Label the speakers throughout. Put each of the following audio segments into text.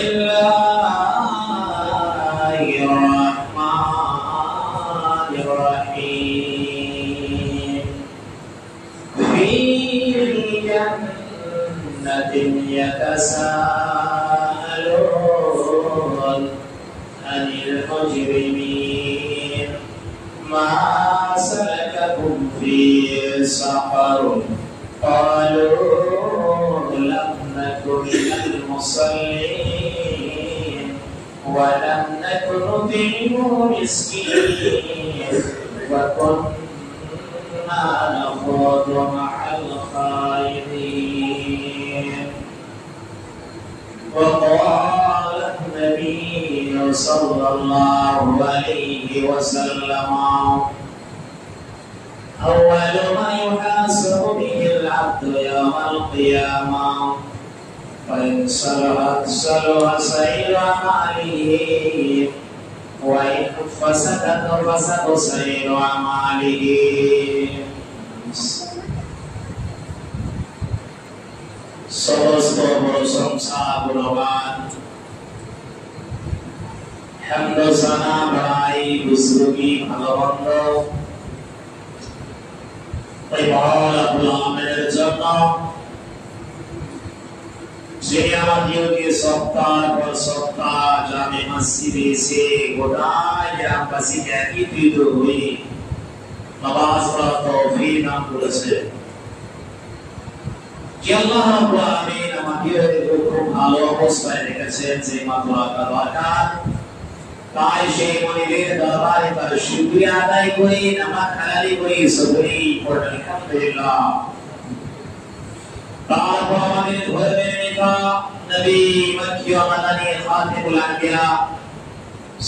Speaker 1: Bismillahirrahmanirrahim. Fi jannatin yatasaalun 'anil mujrimin ma salakakum fi saqar qalu lam nakun minal musallin wa lam nakun nut'imul miskin wa kunna nakhudu ma'al khaidin wa qala an-nabiy sallallahu alaihi wasallam أول ما يحاسب به العبد يوم القيامة فإن صلحت صلح سائر أعماله وإن فسدت فسد سائر أعماله সমস্ত প্রশংসা গুণগান হামদ সানা বড়াই বুজুর্গি ভালোমন্দ ওই মহান আল্লাহর নামের জন্য যিনি আমাদেরকে সপ্তাহ পর সপ্তাহ জামে মসজিদে এসে গোটা গ্রামবাসীকে একত্রিত হয়ে নামাজ পড়ার তৌফিক দান করেছেন। যে আল্লাহ রাব্বুল আলামিন আমাদেরকে খুব ভালো অবস্থায় রেখেছেন, যে মাত্র আল্লাহর বরকত, তাই সেই মনিবের দরবারে তার শুকরিয়া আদায় করি, নামাজ হালালি করি, সবরি পড়ি আলহামদুলিল্লাহ। তারপর আমাদের ধর্মের নেতা নবী মক্কি ও মাদানী খাতিমুল আম্বিয়া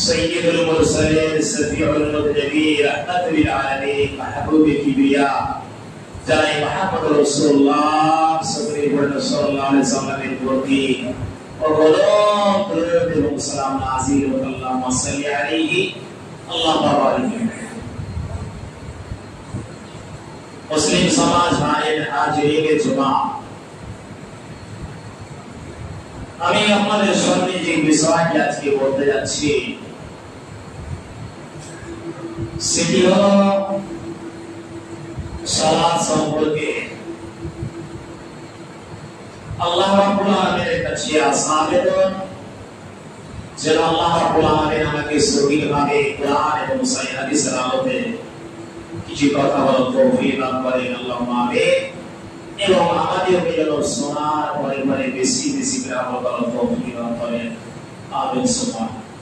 Speaker 1: সাইয়্যিদুল মুরসালিন শফিউল মুযনিবিন রাহমাতুল লিল আলামিন মাহবুবে কিবরিয়া জনাব মুহাম্মদ রাসূলুল্লাহ সাল্লাল্লাহু আলাইহি ওয়াসাল্লামের প্রতি সালাম নাযিল ও আল্লাহুম্মা সাল্লি আলাইহি আল্লাহুম্মা বারিক। মুসলিম সমাজ ভাইয়ের হাজিরিন জুমা, আমি আপনাদের সামনে যে বিষয়টি আজকে বলতে যাচ্ছি সেটি হলো সালাত সম্পর্কে। আল্লাহ রাব্বুল আলামিনের কাছে আবেদন যেন আল্লাহ রাব্বুল আলামিন আমাকে সঠিকভাবে কোরআন এবং সহিহ হাদিসের আলোকে কিছু কথা বলার তৌফিক দান করেন, আল্লাহুম্মা আমিন। এবং আমাদেরকে যেন শোনার পরে বেশি বেশি করে আমল করার তৌফিক দান করেন, আমিন সুবহানাল্লাহ।